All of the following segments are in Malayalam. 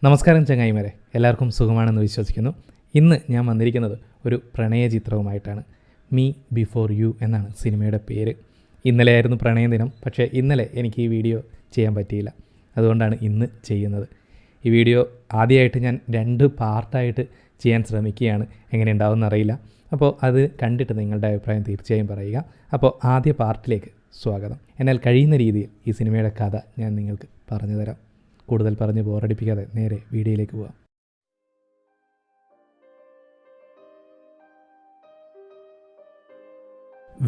നമസ്കാരം ചങ്ങായിമാരെ, എല്ലാവർക്കും സുഖമാണെന്ന് വിശ്വസിക്കുന്നു. ഇന്ന് ഞാൻ വന്നിരിക്കുന്നത് ഒരു പ്രണയ ചിത്രവുമായിട്ടാണ്. മീ ബിഫോർ യു എന്നാണ് സിനിമയുടെ പേര്. ഇന്നലെ ആയിരുന്നു പ്രണയ ദിനം, പക്ഷേ ഇന്നലെ എനിക്ക് ഈ വീഡിയോ ചെയ്യാൻ പറ്റിയില്ല. അതുകൊണ്ടാണ് ഇന്ന് ചെയ്യുന്നത്. ഈ വീഡിയോ ആദ്യമായിട്ട് ഞാൻ 2 പാർട്ടായിട്ട് ചെയ്യാൻ ശ്രമിക്കുകയാണ്. എങ്ങനെ ഉണ്ടാവുമെന്ന് അറിയില്ല. അപ്പോൾ അത് കണ്ടിട്ട് നിങ്ങളുടെ അഭിപ്രായം തീർച്ചയായും പറയുക. അപ്പോൾ ആദ്യ പാർട്ടിലേക്ക് സ്വാഗതം. എന്നാൽ കഴിയുന്ന രീതിയിൽ ഈ സിനിമയുടെ കഥ ഞാൻ നിങ്ങൾക്ക് പറഞ്ഞു തരാം. കൂടുതൽ പറഞ്ഞ് ബോറടിപ്പിക്കാതെ നേരെ വീഡിയോയിലേക്ക് പോകാം.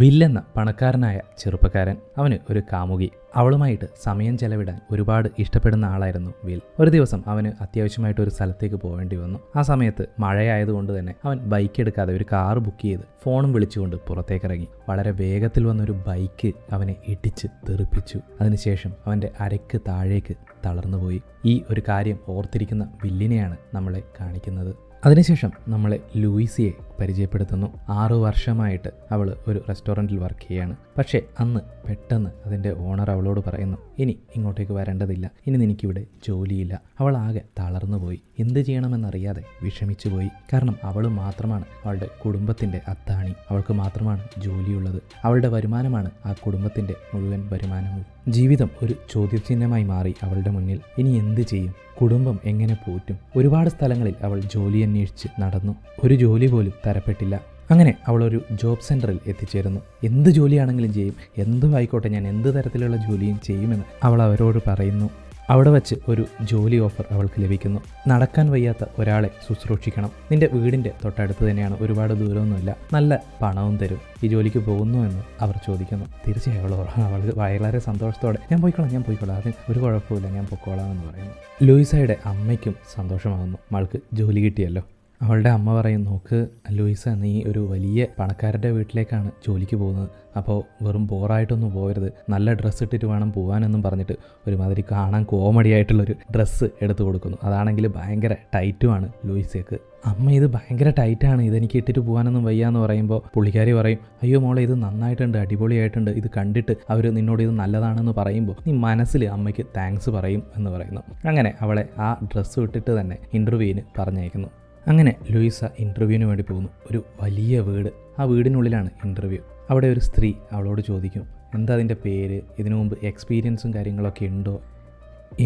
വില്ലെന്ന പണക്കാരനായ ചെറുപ്പക്കാരൻ, അവന് ഒരു കാമുകി. അവളുമായിട്ട് സമയം ചെലവിടാൻ ഒരുപാട് ഇഷ്ടപ്പെടുന്ന ആളായിരുന്നു വിൽ. ഒരു ദിവസം അവന് അത്യാവശ്യമായിട്ട് ഒരു സ്ഥലത്തേക്ക് പോകേണ്ടി വന്നു. ആ സമയത്ത് മഴയായതുകൊണ്ട് തന്നെ അവൻ ബൈക്ക് എടുക്കാതെ ഒരു കാർ ബുക്ക് ചെയ്ത് ഫോണും വിളിച്ചുകൊണ്ട് പുറത്തേക്കിറങ്ങി. വളരെ വേഗത്തിൽ വന്നൊരു ബൈക്ക് അവനെ ഇടിച്ച് തെറിപ്പിച്ചു. അതിനുശേഷം അവൻ്റെ അരയ്ക്ക് താഴേക്ക് തളർന്നുപോയി. ഈ ഒരു കാര്യം ഓർത്തിരിക്കുന്ന വില്ലിനെയാണ് നമ്മളെ കാണിക്കുന്നത്. അതിനുശേഷം നമ്മളെ ലൂയിസിയെ പരിചയപ്പെടുത്തുന്നു. 6 വർഷമായിട്ട് അവൾ ഒരു റെസ്റ്റോറൻറ്റിൽ വർക്ക് ചെയ്യാണ്. പക്ഷേ അന്ന് പെട്ടെന്ന് അതിൻ്റെ ഓണർ അവളോട് പറയുന്നു, ഇനി ഇങ്ങോട്ടേക്ക് വരേണ്ടതില്ല, ഇനി നിനക്കിവിടെ ജോലിയില്ല. അവൾ ആകെ തളർന്നു പോയി. എന്ത് ചെയ്യണമെന്നറിയാതെ വിഷമിച്ചു പോയി. കാരണം അവൾ മാത്രമാണ് അവളുടെ കുടുംബത്തിൻ്റെ അത്താണി. അവൾക്ക് മാത്രമാണ് ജോലിയുള്ളത്. അവളുടെ വരുമാനമാണ് ആ കുടുംബത്തിൻ്റെ മുഴുവൻ വരുമാനവും. ജീവിതം ഒരു ചോദ്യചിഹ്നമായി മാറി അവളുടെ മുന്നിൽ. ഇനി എന്ത് ചെയ്യും? കുടുംബം എങ്ങനെ പോറ്റും? ഒരുപാട് സ്ഥലങ്ങളിൽ അവൾ ജോലി അന്വേഷിച്ച് നടന്നു. ഒരു ജോലി പോലും തരപ്പെട്ടില്ല. അങ്ങനെ അവളൊരു ജോബ് സെൻറ്ററിൽ എത്തിച്ചേരുന്നു. എന്ത് ജോലിയാണെങ്കിലും ചെയ്യും, എന്തും ആയിക്കോട്ടെ, ഞാൻ എന്ത് തരത്തിലുള്ള ജോലിയും ചെയ്യുമെന്ന് അവൾ അവരോട് പറയുന്നു. അവിടെ വച്ച് ഒരു ജോലി ഓഫർ അവൾക്ക് ലഭിക്കുന്നു. നടക്കാൻ വയ്യാത്ത ഒരാളെ ശുശ്രൂഷിക്കണം. നിന്റെ വീടിൻ്റെ തൊട്ടടുത്ത് തന്നെയാണ്, ഒരുപാട് ദൂരമൊന്നുമില്ല, നല്ല പണവും തരും. ഈ ജോലിക്ക് പോകുന്നു എന്ന് അവർ ചോദിക്കുന്നു. തീർച്ചയായും അവൾക്ക് വളരെ സന്തോഷത്തോടെ ഞാൻ പോയിക്കോളാം, അതിന് ഒരു കുഴപ്പമില്ല, ഞാൻ പൊക്കോളാം എന്ന് പറയുന്നു. ലൂയിസയുടെ അമ്മയ്ക്കും സന്തോഷമാകുന്നു. മൾക്ക് ജോലി കിട്ടിയല്ലോ. അവളുടെ അമ്മ പറയും, നോക്ക് ലൂയിസ, നീ ഒരു വലിയ പണക്കാരുടെ വീട്ടിലേക്കാണ് ജോലിക്ക് പോകുന്നത്. അപ്പോൾ വെറും ബോറായിട്ടൊന്നും പോകരുത്, നല്ല ഡ്രസ്സ് ഇട്ടിട്ട് വേണം പോകാനെന്നും പറഞ്ഞിട്ട് ഒരുമാതിരി കാണാൻ കോമഡി ആയിട്ടുള്ളൊരു ഡ്രസ്സ് എടുത്തു കൊടുക്കുന്നു. അതാണെങ്കിൽ ഭയങ്കര ടൈറ്റുമാണ് ലൂയിസയ്ക്ക്. അമ്മ, ഇത് ഭയങ്കര ടൈറ്റാണ്, ഇതെനിക്ക് ഇട്ടിട്ട് പോകാനൊന്നും വയ്യാന്ന് പറയുമ്പോൾ പുള്ളിക്കാരി പറയും, അയ്യോ മോളെ, ഇത് നന്നായിട്ടുണ്ട്, അടിപൊളിയായിട്ടുണ്ട്, ഇത് കണ്ടിട്ട് അവർ നിന്നോട് ഇത് നല്ലതാണെന്ന് പറയുമ്പോൾ നീ മനസ്സിൽ അമ്മയ്ക്ക് താങ്ക്സ് പറയും എന്ന് പറയുന്നു. അങ്ങനെ അവളെ ആ ഡ്രസ്സ് ഇട്ടിട്ട് തന്നെ ഇൻ്റർവ്യൂവിന് പറഞ്ഞയക്കുന്നു. അങ്ങനെ ലൂയിസ ഇൻ്റർവ്യൂവിന് വേണ്ടി പോകുന്നു. ഒരു വലിയ വീട്, ആ വീടിനുള്ളിലാണ് ഇൻ്റർവ്യൂ. അവിടെ ഒരു സ്ത്രീ അവളോട് ചോദിക്കും, എന്താ അതിൻ്റെ പേര്, ഇതിനു മുമ്പ് എക്സ്പീരിയൻസും കാര്യങ്ങളൊക്കെ ഉണ്ടോ?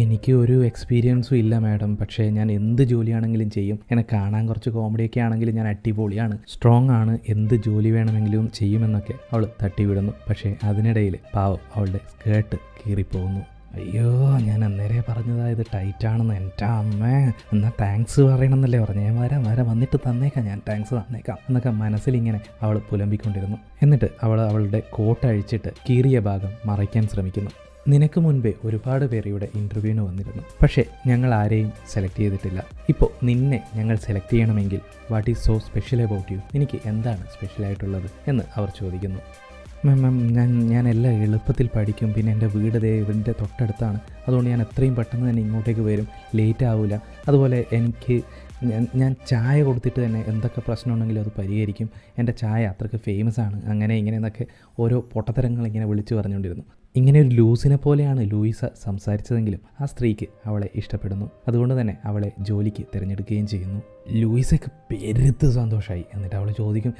എനിക്ക് ഒരു എക്സ്പീരിയൻസും ഇല്ല മാഡം, പക്ഷേ ഞാൻ എന്ത് ജോലിയാണെങ്കിലും ചെയ്യും. എന്നെ കാണാൻ കുറച്ച് കോമഡിയൊക്കെ ആണെങ്കിലും ഞാൻ അടിപൊളിയാണ്, സ്ട്രോങ് ആണ്, എന്ത് ജോലി വേണമെങ്കിലും ചെയ്യുമെന്നൊക്കെ അവൾ തട്ടിവിടുന്നു. പക്ഷേ അതിനിടയിൽ പാവം അവളുടെ സ്കേർട്ട് കീറിപ്പോകുന്നു. അയ്യോ, ഞാൻ അന്നേരെ പറഞ്ഞതാ ഇത് ടൈറ്റാണെന്ന്. എൻ്റെ അമ്മേ, എന്നാൽ താങ്ക്സ് പറയണമെന്നല്ലേ പറഞ്ഞു. ഞാൻ വരാം വന്നിട്ട് തന്നേക്കാം, ഞാൻ താങ്ക്സ് തന്നേക്കാം എന്നൊക്കെ മനസ്സിലിങ്ങനെ അവൾ പുലമ്പിക്കൊണ്ടിരുന്നു. എന്നിട്ട് അവൾ അവളുടെ കോട്ട് അഴിച്ചിട്ട് കീറിയ ഭാഗം മറയ്ക്കാൻ ശ്രമിക്കുന്നു. നിനക്ക് മുൻപേ ഒരുപാട് പേർ ഇവിടെ ഇൻ്റർവ്യൂവിന് വന്നിരുന്നു, പക്ഷേ ഞങ്ങൾ ആരെയും സെലക്ട് ചെയ്തിട്ടില്ല. ഇപ്പോൾ നിന്നെ ഞങ്ങൾ സെലക്ട് ചെയ്യണമെങ്കിൽ what is so special about you? എനിക്ക് എന്താണ് സ്പെഷ്യലായിട്ടുള്ളത് എന്ന് അവർ ചോദിക്കുന്നു. മാം, ഞാൻ എല്ലാം എളുപ്പത്തിൽ പഠിക്കും, പിന്നെ എൻ്റെ വീട് ഇതിൻ്റെ തൊട്ടടുത്താണ്, അതുകൊണ്ട് ഞാൻ എത്രയും പെട്ടെന്ന് തന്നെ ഇങ്ങോട്ടേക്ക് വരും, ലേറ്റ് ആവില്ല. അതുപോലെ എനിക്ക് ഞാൻ ചായ കൊടുത്തിട്ട് തന്നെ എന്തൊക്കെ പ്രശ്നം ഉണ്ടെങ്കിലും അത് പരിഹരിക്കും. എൻ്റെ ചായ അത്രയ്ക്ക് ഫേമസ് ആണ്, അങ്ങനെ ഇങ്ങനെ എന്നൊക്കെ ഓരോ പൊട്ടത്തരങ്ങൾ ഇങ്ങനെ വിളിച്ചു പറഞ്ഞുകൊണ്ടിരുന്നു. ഇങ്ങനെ ഒരു ലൂസിനെ പോലെയാണ് ലൂയിസ സംസാരിച്ചതെങ്കിലും ആ സ്ത്രീക്ക് അവളെ ഇഷ്ടപ്പെടുന്നു. അതുകൊണ്ട് തന്നെ അവളെ ജോലിക്ക് തിരഞ്ഞെടുക്കുകയും ചെയ്യുന്നു. ലൂയിസയ്ക്ക് പെരുത്ത് സന്തോഷമായി. എന്നിട്ട് അവൾ ചോദിക്കും,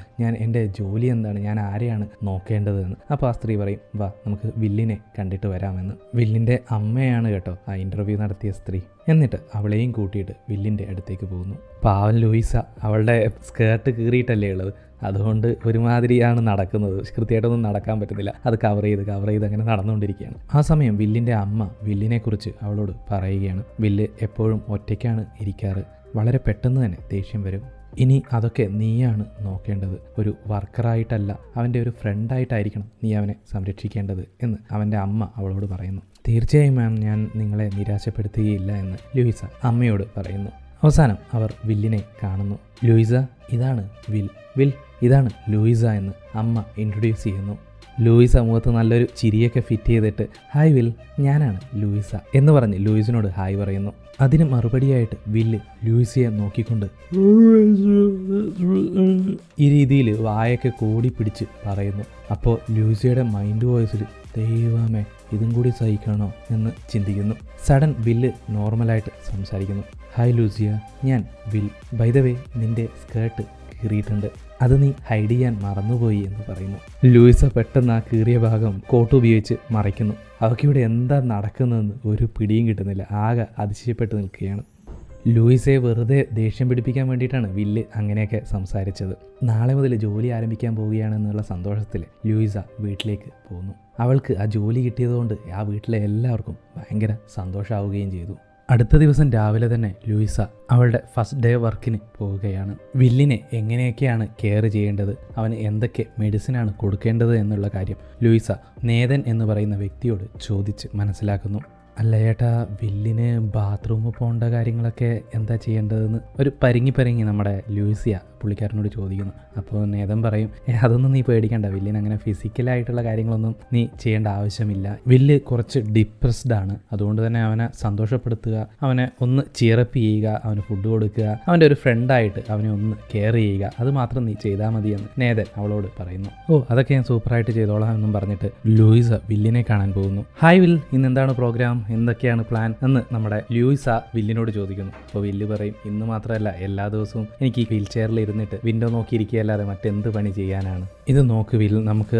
എൻ്റെ ജോലി എന്താണ്, ഞാൻ ആരെയാണ് നോക്കേണ്ടതെന്ന്. അപ്പോൾ ആ സ്ത്രീ പറയും, വാ നമുക്ക് വില്ലിനെ കണ്ടിട്ട് വരാമെന്ന്. വില്ലിൻ്റെ അമ്മയാണ് കേട്ടോ ആ ഇൻ്റർവ്യൂ നടത്തിയ സ്ത്രീ. എന്നിട്ട് അവളെയും കൂട്ടിയിട്ട് വില്ലിൻ്റെ അടുത്തേക്ക് പോകുന്നു. പാവം ലൂയിസ, അവളുടെ സ്കേർട്ട് കീറിയിട്ടല്ലേ ഉള്ളത്, അതുകൊണ്ട് ഒരുമാതിരിയാണ് നടക്കുന്നത്, കൃത്യമായിട്ടൊന്നും നടക്കാൻ പറ്റുന്നില്ല. അത് കവർ ചെയ്ത് അങ്ങനെ നടന്നുകൊണ്ടിരിക്കുകയാണ്. ആ സമയം വില്ലിൻ്റെ അമ്മ വില്ലിനെക്കുറിച്ച് അവളോട് പറയുകയാണ്. വില്ല് എപ്പോഴും ഒറ്റയ്ക്കാണ് ഇരിക്കാറ്, വളരെ പെട്ടെന്ന് തന്നെ ദേഷ്യം വരും. ഇനി അതൊക്കെ നീയാണ് നോക്കേണ്ടത്, ഒരു വർക്കറായിട്ടല്ല, അവൻ്റെ ഒരു ഫ്രണ്ടായിട്ടായിരിക്കണം നീ അവനെ സംരക്ഷിക്കേണ്ടത് എന്ന് അവൻ്റെ അമ്മ അവളോട് പറയുന്നു. തീർച്ചയായും മാം, ഞാൻ നിങ്ങളെ നിരാശപ്പെടുത്തുകയില്ല എന്ന് ലൂയിസ അമ്മയോട് പറയുന്നു. അവസാനം അവർ വില്ലിനെ കാണുന്നു. ലൂയിസ, ഇതാണ് വിൽ, ഇതാണ് ലൂയിസ എന്ന് അമ്മ ഇൻട്രൊഡ്യൂസ് ചെയ്യുന്നു. ലൂയിസ മുഖത്ത് നല്ലൊരു ചിരിയൊക്കെ ഫിറ്റ് ചെയ്തിട്ട് ഹായ് വിൽ, ഞാനാണ് ലൂയിസ എന്ന് പറഞ്ഞ് ലൂയിസിനോട് ഹായ് പറയുന്നു. അതിന് മറുപടിയായിട്ട് വില്ല് ലൂയിസയെ നോക്കിക്കൊണ്ട് ഈ രീതിയിൽ വായൊക്കെ കൂടി പിടിച്ച് പറയുന്നു. അപ്പോൾ ലൂയിസയുടെ മൈൻഡ് വോയിസിൽ ദൈവമേ ഇതും കൂടി സഹിക്കണോ എന്ന് ചിന്തിക്കുന്നു. സഡൻ വില്ല് നോർമലായിട്ട് സംസാരിക്കുന്നു. ഹായ് ലൂസിയ, ഞാൻ വിൽ. ബൈ ദ വേ, നിന്റെ സ്കേർട്ട് കീറിയിട്ടുണ്ട്, അത് നീ ഹൈഡ് ചെയ്യാൻ മറന്നുപോയി എന്ന് പറയുന്നു. ലൂയിസ പെട്ടെന്ന് ആ കീറിയ ഭാഗം കോട്ട് ഉപയോഗിച്ച് മറയ്ക്കുന്നു. അവൾക്കിവിടെ എന്താ നടക്കുന്നതെന്ന് ഒരു പിടിയും കിട്ടുന്നില്ല. ആകെ അതിശയപ്പെട്ട് നിൽക്കുകയാണ്. ലൂയിസയെ വെറുതെ ദേഷ്യം പിടിപ്പിക്കാൻ വേണ്ടിയിട്ടാണ് വില്ല് അങ്ങനെയൊക്കെ സംസാരിച്ചത്. നാളെ മുതൽ ജോലി ആരംഭിക്കാൻ പോവുകയാണെന്നുള്ള സന്തോഷത്തിൽ ലൂയിസ വീട്ടിലേക്ക് പോകുന്നു. അവൾക്ക് ആ ജോലി കിട്ടിയതുകൊണ്ട് ആ വീട്ടിലെ എല്ലാവർക്കും ഭയങ്കര സന്തോഷമാവുകയും ചെയ്തു. അടുത്ത ദിവസം രാവിലെ തന്നെ ലൂയിസ അവളുടെ ഫസ്റ്റ് ഡേ വർക്കിന് പോവുകയാണ്. വില്ലിനെ എങ്ങനെയൊക്കെയാണ് കെയർ ചെയ്യേണ്ടത്, അവന് എന്തൊക്കെ മെഡിസിനാണ് കൊടുക്കേണ്ടത് എന്നുള്ള കാര്യം ലൂയിസ നേതൻ എന്ന് പറയുന്ന വ്യക്തിയോട് ചോദിച്ച് മനസ്സിലാക്കുന്നു. അല്ല ചേട്ടാ, വില്ലിന് ബാത്റൂമിൽ പോകേണ്ട കാര്യങ്ങളൊക്കെ എന്താ ചെയ്യേണ്ടതെന്ന് ഒരു പരിങ്ങി നമ്മുടെ ലൂയിസിയ പുള്ളിക്കാരനോട് ചോദിക്കുന്നു. അപ്പോൾ നേതൻ പറയും, അതൊന്നും നീ പേടിക്കണ്ട, വില്ലിന് അങ്ങനെ ഫിസിക്കലായിട്ടുള്ള കാര്യങ്ങളൊന്നും നീ ചെയ്യേണ്ട ആവശ്യമില്ല. വില്ല് കുറച്ച് ഡിപ്രസ്ഡ് ആണ്, അതുകൊണ്ട് തന്നെ അവനെ സന്തോഷപ്പെടുത്തുക, അവനെ ഒന്ന് ചിയറപ്പ് ചെയ്യുക, അവന് ഫുഡ് കൊടുക്കുക, അവൻ്റെ ഒരു ഫ്രണ്ടായിട്ട് അവനെ ഒന്ന് കെയർ ചെയ്യുക, അത് മാത്രം നീ ചെയ്താൽ മതിയെന്ന് നേതൻ അവളോട് പറയുന്നു. അതൊക്കെ ഞാൻ സൂപ്പറായിട്ട് ചെയ്തോളാം എന്നും പറഞ്ഞിട്ട് ലൂയിസ വില്ലിനെ കാണാൻ പോകുന്നു. ഹായ് വിൽ, ഇന്ന് എന്താണ് പ്രോഗ്രാം, എന്തൊക്കെയാണ് പ്ലാൻ എന്ന് നമ്മുടെ ലൂയിസ വില്ലിനോട് ചോദിക്കുന്നു. അപ്പോൾ വില്ല് പറയും, ഇന്ന് മാത്രമല്ല എല്ലാ ദിവസവും എനിക്ക് ഈ വീൽ ചെയറിൽ ഇരുന്നിട്ട് വിൻഡോ നോക്കിയിരിക്കുകയല്ലാതെ മറ്റെന്ത് പണി ചെയ്യാനാണ്. ഇത് നോക്ക് വിൽ, നമുക്ക്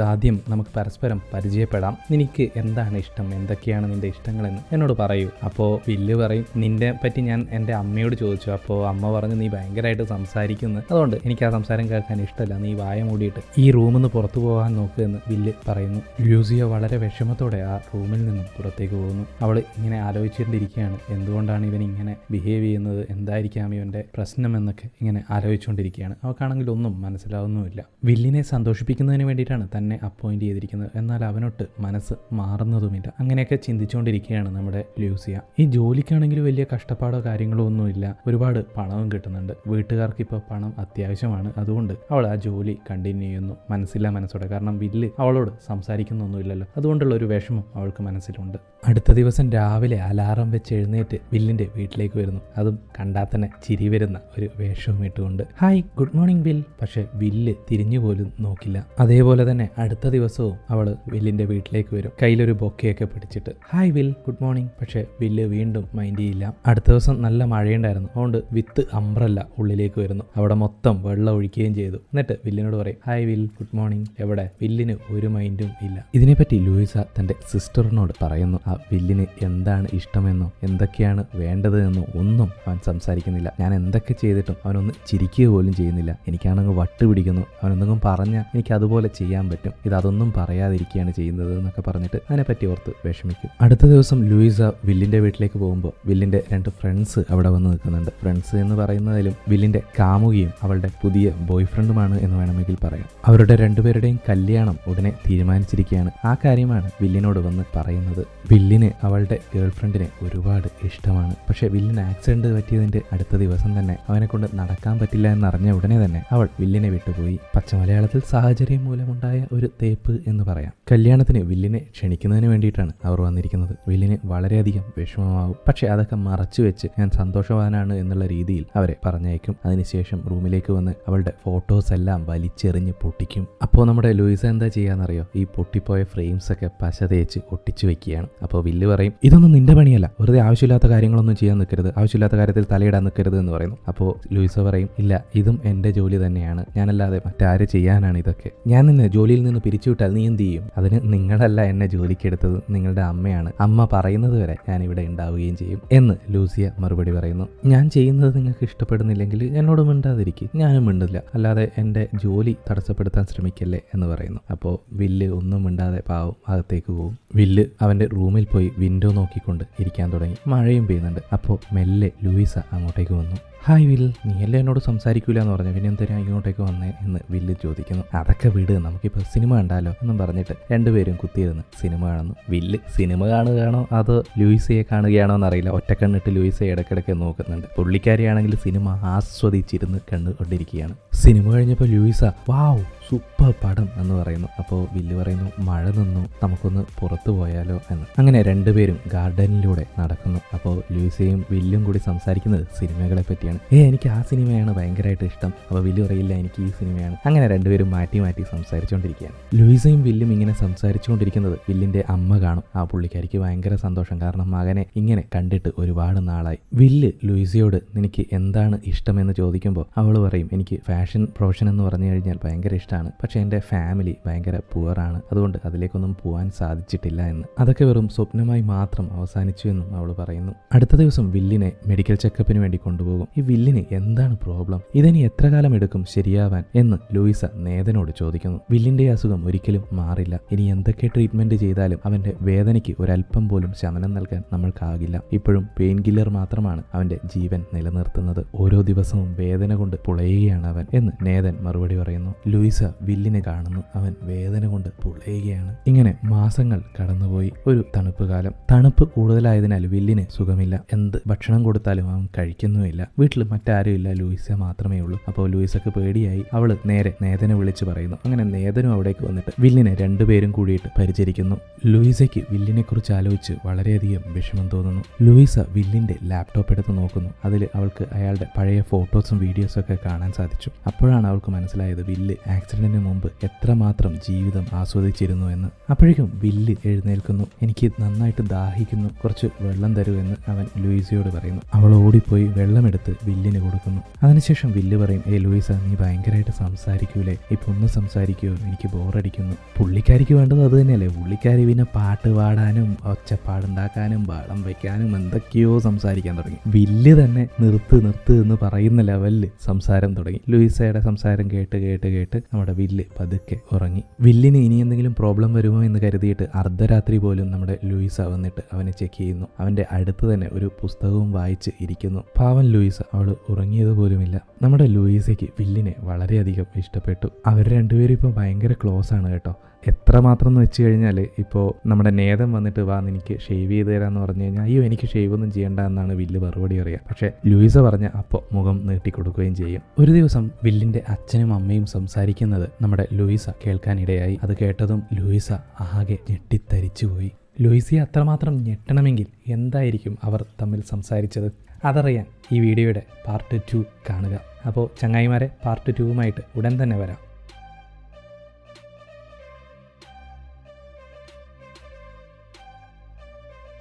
പരസ്പരം പരിചയപ്പെടാം. നിനക്ക് എന്താണ് ഇഷ്ടം, എന്തൊക്കെയാണ് നിന്റെ ഇഷ്ടങ്ങളെന്ന് എന്നോട് പറയൂ. അപ്പോൾ വില്ല് പറയും, നിന്നെ പറ്റി ഞാൻ എൻ്റെ അമ്മയോട് ചോദിച്ചു, അപ്പോൾ അമ്മ പറഞ്ഞു നീ ഭയങ്കരമായിട്ട് സംസാരിക്കുന്നു, അതുകൊണ്ട് എനിക്ക് ആ സംസാരം കേൾക്കാൻ ഇഷ്ടമല്ല, നീ വായ മൂടിയിട്ട് ഈ റൂമിൽ നിന്ന് പുറത്തു പോകാൻ നോക്കുക എന്ന് വില്ല് പറയുന്നു. ലൂസിയ വളരെ വിഷമത്തോടെ ആ റൂമിൽ നിന്നും പുറത്തേക്ക് പോകുന്നു. അവൾ ഇങ്ങനെ ആലോചിച്ചുകൊണ്ടിരിക്കുകയാണ്, എന്തുകൊണ്ടാണ് ഇവൻ ഇങ്ങനെ ബിഹേവ് ചെയ്യുന്നത്, എന്തായിരിക്കാം ഇവൻ്റെ പ്രശ്നം എന്നൊക്കെ ഇങ്ങനെ ആലോചിച്ചുകൊണ്ടിരിക്കുകയാണ്. അവൾക്കാണെങ്കിൽ ഒന്നും മനസ്സിലാവുന്നുമില്ല. വില്ലിനെ സന്തോഷിപ്പിക്കുന്നതിന് വേണ്ടിയിട്ടാണ് തന്നെ അപ്പോയിന്റ് ചെയ്തിരിക്കുന്നത്, എന്നാൽ അവനൊട്ട് മനസ്സ് മാറുന്നതുമില്ല. അങ്ങനെയൊക്കെ ചിന്തിച്ചുകൊണ്ടിരിക്കുകയാണ് നമ്മുടെ ലൂസിയ. ഈ ജോലിക്കാണെങ്കിൽ വലിയ കഷ്ടപ്പാടോ കാര്യങ്ങളോ ഒന്നുമില്ല, ഒരുപാട് പണവും കിട്ടുന്നുണ്ട്, വീട്ടുകാർക്ക് ഇപ്പോൾ പണം അത്യാവശ്യമാണ്, അതുകൊണ്ട് അവൾ ആ ജോലി കണ്ടിന്യൂ ചെയ്യുന്നു മനസ്സില്ല മനസ്സോടെ. കാരണം വില്ല് അവളോട് സംസാരിക്കുന്നൊന്നുമില്ലല്ലോ, അതുകൊണ്ടുള്ള ഒരു വിഷമം അവൾക്ക് മനസ്സിലുണ്ട്. അടുത്ത ദിവസം രാവിലെ അലാറം വെച്ച് എഴുന്നേറ്റ് വില്ലിൻ്റെ വീട്ടിലേക്ക് വരുന്നു. അതും കണ്ടാൽ തന്നെ ചിരി വരുന്ന ഒരു വേഷവും ഇട്ടുകൊണ്ട്. Hi, good morning will. പക്ഷെ വില്ല് തിരിഞ്ഞു പോലും നോക്കില്ല. അതേപോലെ തന്നെ അടുത്ത ദിവസവും അവൾ വില്ലിൻ്റെ വീട്ടിലേക്ക് വരും, കയ്യിലൊരു ബൊക്കെയൊക്കെ പിടിച്ചിട്ട്. Hi will, good morning. പക്ഷെ വില്ല് വീണ്ടും മൈൻഡ് ചെയ്യില്ല. അടുത്ത ദിവസം നല്ല മഴയുണ്ടായിരുന്നു, അതുകൊണ്ട് വിത്ത് അംബ്രല്ല ഉള്ളിലേക്ക് വരുന്നു. അവിടെ മൊത്തം വെള്ളം ഒഴിക്കുകയും ചെയ്തു. എന്നിട്ട് വില്ലിനോട് പറയും, ഹായ് വിൽ, ഗുഡ് മോർണിംഗ്. എവിടെ വില്ലിന് ഒരു മൈൻഡും ഇല്ല. ഇതിനെപ്പറ്റി ലൂയിസ തൻ്റെ സിസ്റ്ററിനോട് പറയുന്നു. ആ വില്ലിന് എന്താണ് ഇഷ്ടമെന്നോ എന്തൊക്കെയാണ് വേണ്ടത് എന്നോ ഒന്നും അവൻ സംസാരിക്കുന്നില്ല. ഞാൻ എന്തൊക്കെ ചെയ്തിട്ടും അവനൊന്ന് ചിരിക്കുക പോലും ചെയ്യുന്നില്ല. എനിക്കാണെങ്കിൽ വട്ട് പിടിക്കുന്നു, അവനെന്തെങ്കിലും പറഞ്ഞാൽ എനിക്ക് അതുപോലെ ചെയ്യാൻ പറ്റും, ഇതൊന്നും പറയാതിരിക്കുകയാണ് ചെയ്യുന്നത് എന്നൊക്കെ പറഞ്ഞിട്ട് അതിനെപ്പറ്റി ഓർത്ത് വിഷമിക്കും. അടുത്ത ദിവസം ലൂയിസ വില്ലിൻ്റെ വീട്ടിലേക്ക് പോകുമ്പോൾ വില്ലിൻ്റെ 2 ഫ്രണ്ട്സ് അവിടെ വന്ന് നിൽക്കുന്നുണ്ട്. ഫ്രണ്ട്സ് എന്ന് പറയുന്നതിലും വില്ലിൻ്റെ കാമുകിയും അവളുടെ പുതിയ ബോയ് ഫ്രണ്ടുമാണ് എന്ന് വേണമെങ്കിൽ പറയാം. അവരുടെ 2 പേരുടെയും കല്യാണം ഉടനെ തീരുമാനിച്ചിരിക്കുകയാണ്. ആ കാര്യമാണ് വില്ലിനോട് വന്ന് പറയുന്നത്. വില്ലിന് അവളുടെ ഗേൾ ഫ്രണ്ടിനെ ഒരുപാട് ഇഷ്ടമാണ്. പക്ഷെ വില്ലിന് ആക്സിഡന്റ് പറ്റിയതിൻ്റെ അടുത്ത ദിവസം തന്നെ അവനെ കൊണ്ട് നടക്കാൻ പറ്റില്ല എന്നറിഞ്ഞ ഉടനെ തന്നെ അവൾ വില്ലിനെ വിട്ടുപോയി. പച്ചമലയാളത്തിൽ സാഹചര്യം മൂലമുണ്ടായ ഒരു തേപ്പ് എന്ന് പറയാം. കല്യാണത്തിന് വില്ലിനെ ക്ഷണിക്കുന്നതിന് വേണ്ടിയിട്ടാണ് അവർ വന്നിരിക്കുന്നത്. വില്ലിന് വളരെയധികം വിഷമമാവും. പക്ഷെ അതൊക്കെ മറച്ചു വെച്ച് ഞാൻ സന്തോഷവാനാണ് എന്നുള്ള രീതിയിൽ അവരെ പറഞ്ഞയക്കും. അതിനുശേഷം റൂമിലേക്ക് വന്ന് അവളുടെ ഫോട്ടോസ് എല്ലാം വലിച്ചെറിഞ്ഞ് പൊട്ടിക്കും. അപ്പോൾ നമ്മുടെ ലൂയിസ എന്താ ചെയ്യാന്നറിയോ, ഈ പൊട്ടിപ്പോയ ഫ്രെയിംസ് ഒക്കെ പശ തേച്ച് ഒട്ടിച്ചു വെക്കുകയാണ്. അപ്പോൾ വില്ല് പറയും, ഇതൊന്നും നിന്റെ പണിയല്ല, വെറുതെ ആവശ്യമില്ലാത്ത കാര്യങ്ങളൊന്നും ചെയ്യാൻ നിൽക്കരുത്, ആവശ്യമില്ലാത്ത കാര്യത്തിൽ തലയിടാൻ നിൽക്കരുത് എന്ന് പറയുന്നു. അപ്പോൾ ലൂയിസ പറയും, ഇല്ല, ഇതും എൻ്റെ ജോലി തന്നെയാണ്, ഞാനല്ലാതെ മറ്റാര് ചെയ്യാനാണ് ഇതൊക്കെ. ഞാൻ നിന്നെ ജോലിയിൽ നിന്ന് പിരിച്ചുവിട്ടാൽ നീ എന്ത് ചെയ്യും? അതിന് നിങ്ങളല്ല എന്നെ ജോലിക്കെടുത്തത്, നിങ്ങളുടെ അമ്മയാണ്. അമ്മ പറയുന്നത് വരെ ഞാൻ ഇവിടെ ഉണ്ടാവുകയും ചെയ്യും എന്ന് ലൂസിയ മറുപടി പറയുന്നു. ഞാൻ ചെയ്യുന്നത് നിങ്ങൾക്ക് ഇഷ്ടപ്പെടുന്നില്ലെങ്കിൽ എന്നോട് മിണ്ടാതിരിക്കും, ഞാനും മിണ്ടില്ല, അല്ലാതെ എൻ്റെ ജോലി തടസ്സപ്പെടുത്താൻ ശ്രമിക്കല്ലേ എന്ന് പറയുന്നു. അപ്പോൾ വില്ല് ഒന്നും മിണ്ടാതെ പാവം അകത്തേക്ക് പോകും. വില്ല് അവൻ്റെ റൂമിൽ പോയി വിൻഡോ നോക്കിക്കൊണ്ട് ഇരിക്കാൻ തുടങ്ങി. മഴയും പെയ്യുന്നുണ്ട്. അപ്പോൾ മെല്ലെ ലൂയിസ അങ്ങോട്ടേക്ക് വന്നു. ഹായ് വിൽ, നീയല്ലേ എന്നോട് സംസാരിക്കൂല എന്ന് പറഞ്ഞു, പിന്നെ എന്തിനാ ഇങ്ങോട്ടേക്ക് വന്നേ എന്ന് വില്ല് ചോദിക്കുന്നു. അതൊക്കെ വിട്, നമുക്കിപ്പോൾ സിനിമ കണ്ടാലോ എന്നും പറഞ്ഞിട്ട് രണ്ടുപേരും കുത്തിയിരുന്ന് സിനിമ കാണുന്നു. വില്ല് സിനിമ കാണുകയാണോ അതോ ലൂയിസയെ കാണുകയാണോ എന്നറിയില്ല. ഒറ്റക്കണ്ണിട്ട് ലൂയിസയെ ഇടയ്ക്കിടയ്ക്ക് നോക്കുന്നുണ്ട്. പുള്ളിക്കാരിയാണെങ്കിൽ സിനിമ ആസ്വദിച്ചിരുന്ന് കണ്ടുകൊണ്ടിരിക്കുകയാണ്. സിനിമ കഴിഞ്ഞപ്പോൾ ലൂയിസ വാവ് സൂപ്പർ പടം എന്ന് പറയുന്നു. അപ്പോൾ വില്ല് പറയുന്നു മഴ നിന്നു, നമുക്കൊന്ന് പുറത്തു പോയാലോ എന്ന്. അങ്ങനെ രണ്ടുപേരും ഗാർഡനിലൂടെ നടക്കുന്നു. അപ്പോൾ ലൂയിസയും വില്ലും കൂടി സംസാരിക്കുന്നത് സിനിമകളെ പറ്റിയാണ്. എനിക്ക് ആ സിനിമയാണ് ഭയങ്കരമായിട്ട് ഇഷ്ടം. അപ്പോൾ വില്ല് പറയില്ല എനിക്ക് ഈ സിനിമയാണ്. അങ്ങനെ രണ്ടുപേരും മാറ്റി മാറ്റി സംസാരിച്ചുകൊണ്ടിരിക്കുകയാണ്. ലൂയിസയും വില്ലും ഇങ്ങനെ സംസാരിച്ചുകൊണ്ടിരിക്കുന്നത് വില്ലിന്റെ അമ്മ കാണും. ആ പുള്ളിക്കാരിക്ക് ഭയങ്കര സന്തോഷം, കാരണം മകനെ ഇങ്ങനെ കണ്ടിട്ട് ഒരുപാട് നാളായി. വില്ല് ലൂയിസയോട് നിനക്ക് എന്താണ് ഇഷ്ടമെന്ന് ചോദിക്കുമ്പോൾ അവൾ പറയും എനിക്ക് ഫാഷൻ പ്രൊഫഷൻ എന്ന് പറഞ്ഞു കഴിഞ്ഞാൽ ഭയങ്കര ഇഷ്ടമാണ്, പക്ഷെ എൻ്റെ ഫാമിലി ഭയങ്കര പുവറാണ്, അതുകൊണ്ട് അതിലേക്കൊന്നും പോകാൻ സാധിച്ചിട്ടില്ല എന്ന്. അതൊക്കെ വെറും സ്വപ്നമായി മാത്രം അവസാനിച്ചു എന്നും അവൾ പറയുന്നു. അടുത്ത ദിവസം വില്ലിനെ മെഡിക്കൽ ചെക്കപ്പിന് വേണ്ടി കൊണ്ടുപോകും. ഈ വില്ലിന് എന്താണ് പ്രോബ്ലം, ഇതിനി എത്ര കാലം എടുക്കും ശരിയാവാൻ എന്ന് ലൂയിസ നേതനോട് ചോദിക്കുന്നു. വില്ലിന്റെ അസുഖം ഒരിക്കലും മാറില്ല, ഇനി എന്തൊക്കെ ട്രീറ്റ്മെന്റ് ചെയ്താലും അവന്റെ വേദനയ്ക്ക് ഒരല്പം പോലും ശമനം നൽകാൻ നമ്മൾക്കാകില്ല. ഇപ്പോഴും പെയിൻ കില്ലർ മാത്രമാണ് അവന്റെ ജീവൻ നിലനിർത്തുന്നത്. ഓരോ ദിവസവും വേദന കൊണ്ട് പുളയുകയാണ് അവൻ എന്ന് നേതൻ മറുപടി പറയുന്നു. ലൂയിസ വില്ലിനെ കാണുന്നു, അവൻ വേദന കൊണ്ട് പുളയുകയാണ്. ഇങ്ങനെ മാസങ്ങൾ കടന്നുപോയി. ഒരു തണുപ്പ് കാലം. തണുപ്പ് കൂടുതലായതിനാൽ വില്ലിന് സുഖമില്ല. എന്ത് ഭക്ഷണം കൊടുത്താലും അവൻ കഴിക്കുന്നുമില്ല. വീട്ടിൽ മറ്റാരും ഇല്ല, ലൂയിസ മാത്രമേ ഉള്ളൂ. അപ്പോൾ ലൂയിസക്ക് പേടിയായി. അവള് നേരെ നേതനെ വിളിച്ച് പറയുന്നു. അങ്ങനെ നേതനും അവിടേക്ക് വന്നിട്ട് വില്ലിനെ രണ്ടുപേരും കൂടിയിട്ട് പരിചരിക്കുന്നു. ലൂയിസയ്ക്ക് വില്ലിനെ കുറിച്ച് ആലോചിച്ച് വളരെയധികം വിഷമം തോന്നുന്നു. ലൂയിസ വില്ലിന്റെ ലാപ്ടോപ്പ് എടുത്ത് നോക്കുന്നു. അതിൽ അവൾക്ക് അയാളുടെ പഴയ ഫോട്ടോസും വീഡിയോസും ഒക്കെ കാണാൻ സാധിച്ചു. അപ്പോഴാണ് അവൾക്ക് മനസ്സിലായത് വില്ല് ആക്സിഡന്റിന് മുമ്പ് എത്രമാത്രം ജീവിതം ആസ്വദിച്ചിരുന്നു എന്ന്. അപ്പോഴേക്കും വില്ല് എഴുന്നേൽക്കുന്നു. എനിക്ക് നന്നായിട്ട് ദാഹിക്കുന്നു, കുറച്ച് വെള്ളം തരൂ എന്ന് അവൻ ലൂയിസയോട് പറയുന്നു. അവൾ ഓടിപ്പോയി വെള്ളമെടുത്ത് വില്ലിന് കൊടുക്കുന്നു. അതിനുശേഷം വില്ല് പറയും ലൂയിസ നീ ഭയങ്കരമായിട്ട് സംസാരിക്കൂലേ, ഇപ്പൊ ഒന്ന് സംസാരിക്കുമോ, എനിക്ക് ബോറടിക്കുന്നു. പുള്ളിക്കാരിക്ക് വേണ്ടത് അത് തന്നെയല്ലേ. പുള്ളിക്കാരി പിന്നെ പാട്ട് പാടാനും ഒച്ചപ്പാടുണ്ടാക്കാനും വളം വയ്ക്കാനും എന്തൊക്കെയോ സംസാരിക്കാൻ തുടങ്ങി. വില്ല് തന്നെ നിർത്ത് നിർത്ത് എന്ന് പറയുന്ന ലെവലിൽ സംസാരം തുടങ്ങി. ലൂയിസയുടെ സംസാരം കേട്ട് കേട്ട് കേട്ട് നമ്മുടെ വില്ല് പതുക്കെ ഉറങ്ങി. വില്ലിന് ഇനി എന്തെങ്കിലും പ്രോബ്ലം വരുമോ എന്ന് കരുതിയിട്ട് അർദ്ധരാത്രി പോലും നമ്മുടെ ലൂയിസ വന്നിട്ട് അവനെ ചെക്ക് ചെയ്യുന്നു. അവന്റെ അടുത്ത് തന്നെ ഒരു പുസ്തകവും വായിച്ച് ഇരിക്കുന്നു. പാവൻ ലൂയിസ, അവള് ഉറങ്ങിയത് പോലുമില്ല. നമ്മുടെ ലൂയിസയ്ക്ക് വില്ലിനെ വളരെയധികം ഇഷ്ടപ്പെട്ടു. അവർ രണ്ടുപേരും ഇപ്പോൾ ഭയങ്കര ക്ലോസ് ആണ് കേട്ടോ. എത്രമാത്രം എന്ന് വെച്ച് കഴിഞ്ഞാൽ ഇപ്പോൾ നമ്മുടെ നേതം വന്നിട്ട് വാ എനിക്ക് ഷേവ് ചെയ്ത് തരാമെന്ന് പറഞ്ഞു കഴിഞ്ഞാൽ അയ്യോ എനിക്ക് ഷേവ് ഒന്നും ചെയ്യേണ്ട എന്നാണ് വില്ല് മറുപടി പറയുക. പക്ഷേ ലൂയിസ പറഞ്ഞ അപ്പോൾ മുഖം നീട്ടിക്കൊടുക്കുകയും ചെയ്യും. ഒരു ദിവസം വില്ലിന്റെ അച്ഛനും അമ്മയും സംസാരിക്കുന്നത് നമ്മുടെ ലൂയിസ കേൾക്കാനിടയായി. അത് കേട്ടതും ലൂയിസ ആകെ ഞെട്ടിത്തരിച്ചുപോയി. ലൂയിസയെ അത്രമാത്രം ഞെട്ടണമെങ്കിൽ എന്തായിരിക്കും അവർ തമ്മിൽ സംസാരിച്ചത്? അതറിയാൻ ഈ വീഡിയോയുടെ പാർട്ട് 2 കാണുക. അപ്പോൾ ചങ്ങായിമാരെ, പാർട്ട് 2 ഉടൻ തന്നെ വരാം.